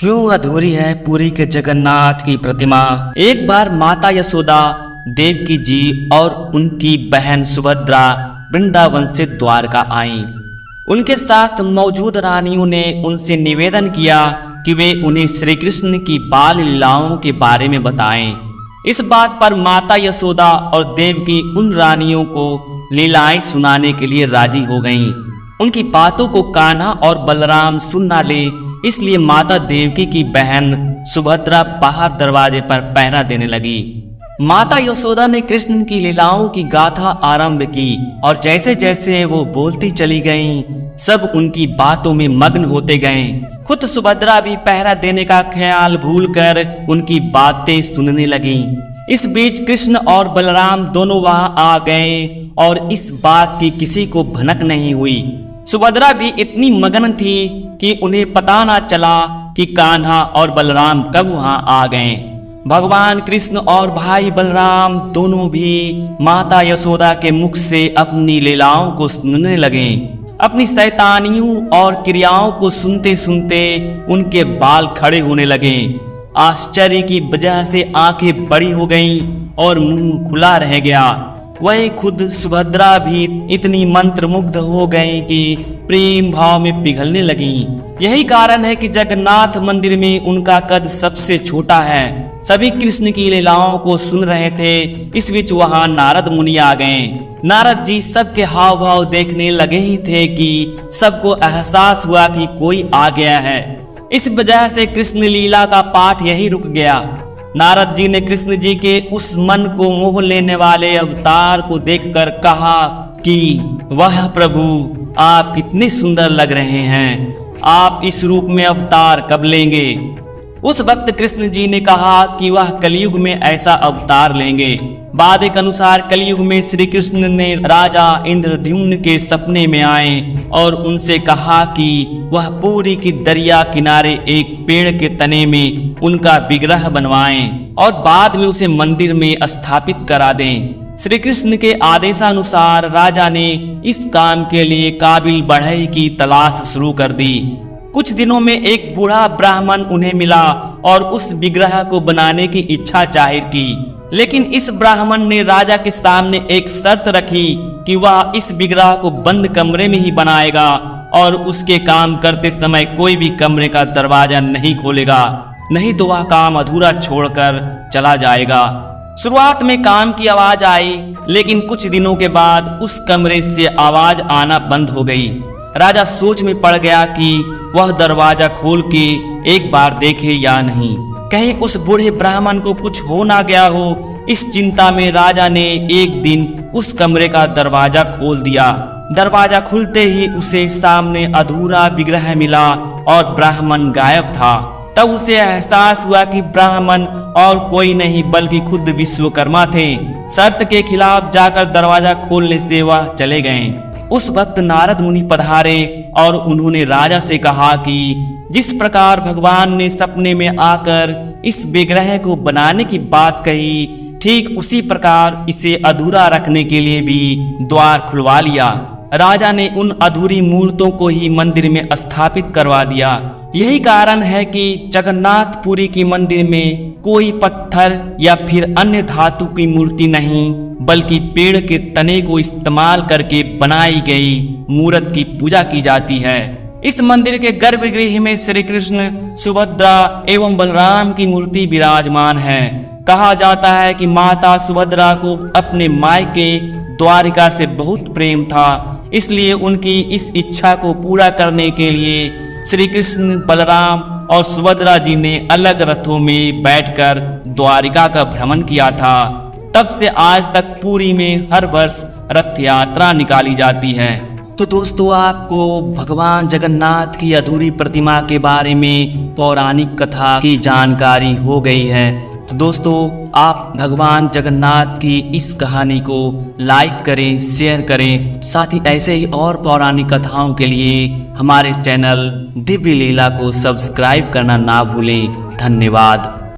क्यों अधूरी है पुरी के जगन्नाथ की प्रतिमा। एक बार माता यशोदा, देवकी जी और उनकी बहन सुभद्रा वृंदावन से द्वारका आईं। उनके साथ मौजूद रानियों ने उनसे निवेदन किया कि वे उन्हें श्री कृष्ण की बाल लीलाओं के बारे में बताएं। इस बात पर माता यशोदा और देवकी उन रानियों को लीलाएं सुनाने के लिए राजी हो गईं। उनकी बातों को कान्हा और बलराम सुन ना ले, इसलिए माता देवकी की बहन सुभद्रा बाहर दरवाजे पर पहरा देने लगी। माता यशोदा ने कृष्ण की लीलाओं की गाथा आरंभ की और जैसे जैसे वो बोलती चली गईं, सब उनकी बातों में मग्न होते गए। खुद सुभद्रा भी पहरा देने का ख्याल भूलकर उनकी बातें सुनने लगी। इस बीच कृष्ण और बलराम दोनों वहां आ गए और इस बात की किसी को भनक नहीं हुई। सुभद्रा भी इतनी मगन थी कि उन्हें पता ना चला कि कान्हा और बलराम कब वहां आ गए। भगवान कृष्ण और भाई बलराम दोनों भी माता यशोदा के मुख से अपनी लीलाओं को सुनने लगे। अपनी शैतानियों और क्रियाओं को सुनते सुनते उनके बाल खड़े होने लगे। आश्चर्य की वजह से आंखें बड़ी हो गईं और मुंह खुला रह गया। वही खुद सुभद्रा भी इतनी मंत्रमुग्ध हो गई कि प्रेम भाव में पिघलने लगी। यही कारण है कि जगन्नाथ मंदिर में उनका कद सबसे छोटा है। सभी कृष्ण की लीलाओं को सुन रहे थे। इस बीच वहां नारद मुनि आ गए। नारद जी सबके हाव भाव देखने लगे ही थे कि सबको एहसास हुआ कि कोई आ गया है। इस वजह से कृष्ण लीला का पाठ यही रुक गया। नारद जी ने कृष्ण जी के उस मन को मोह लेने वाले अवतार को देखकर कहा कि वाह प्रभु, आप कितने सुंदर लग रहे हैं। आप इस रूप में अवतार कब लेंगे। उस वक्त कृष्ण जी ने कहा कि वह कलयुग में ऐसा अवतार लेंगे। वादे के अनुसार कलयुग में श्री कृष्ण ने राजा इंद्रद्युम्न के सपने में आए और उनसे कहा कि वह पूरी की दरिया किनारे एक पेड़ के तने में उनका विग्रह बनवाएं और बाद में उसे मंदिर में स्थापित करा दें। श्री कृष्ण के आदेशानुसार राजा ने इस काम के लिए काबिल बढ़ई की तलाश शुरू कर दी। कुछ दिनों में एक बूढ़ा ब्राह्मण उन्हें मिला और उस विग्रह को बनाने की इच्छा जाहिर की। लेकिन इस ब्राह्मण ने राजा के सामने एक शर्त रखी कि वह इस विग्रह को बंद कमरे में ही बनाएगा और उसके काम करते समय कोई भी कमरे का दरवाजा नहीं खोलेगा, नहीं तो वह काम अधूरा छोड़कर चला जाएगा। शुरुआत में काम की आवाज आई, लेकिन कुछ दिनों के बाद उस कमरे से आवाज आना बंद हो गई। राजा सोच में पड़ गया कि वह दरवाजा खोल के एक बार देखे या नहीं, कहीं उस बूढ़े ब्राह्मण को कुछ हो ना गया हो। इस चिंता में राजा ने एक दिन उस कमरे का दरवाजा खोल दिया। दरवाजा खुलते ही उसे सामने अधूरा विग्रह मिला और ब्राह्मण गायब था। तब उसे एहसास हुआ कि ब्राह्मण और कोई नहीं बल्कि खुद विश्वकर्मा थे। शर्त के खिलाफ जाकर दरवाजा खोलने से वह चले गए। उस वक्त नारद मुनि पधारे और उन्होंने राजा से कहा कि जिस प्रकार भगवान ने सपने में आकर इस विग्रह को बनाने की बात कही, ठीक उसी प्रकार इसे अधूरा रखने के लिए भी द्वार खुलवा लिया। राजा ने उन अधूरी मूर्तों को ही मंदिर में स्थापित करवा दिया। यही कारण है कि जगन्नाथपुरी की मंदिर में कोई पत्थर या फिर अन्य धातु की मूर्ति नहीं, बल्कि पेड़ के तने को इस्तेमाल करके बनाई गई मूर्त की पूजा की जाती है। इस मंदिर के गर्भगृह में श्री कृष्ण, सुभद्रा एवं बलराम की मूर्ति विराजमान है। कहा जाता है कि माता सुभद्रा को अपने मायके द्वारिका से बहुत प्रेम था, इसलिए उनकी इस इच्छा को पूरा करने के लिए श्री कृष्ण, बलराम और सुभद्रा जी ने अलग रथों में बैठकर द्वारिका का भ्रमण किया था। तब से आज तक पुरी में हर वर्ष रथ यात्रा निकाली जाती है। तो दोस्तों, आपको भगवान जगन्नाथ की अधूरी प्रतिमा के बारे में पौराणिक कथा की जानकारी हो गई है। तो दोस्तों, आप भगवान जगन्नाथ की इस कहानी को लाइक करें, शेयर करें। साथ ही ऐसे ही और पौराणिक कथाओं के लिए हमारे चैनल दिव्य लीला को सब्सक्राइब करना ना भूलें। धन्यवाद।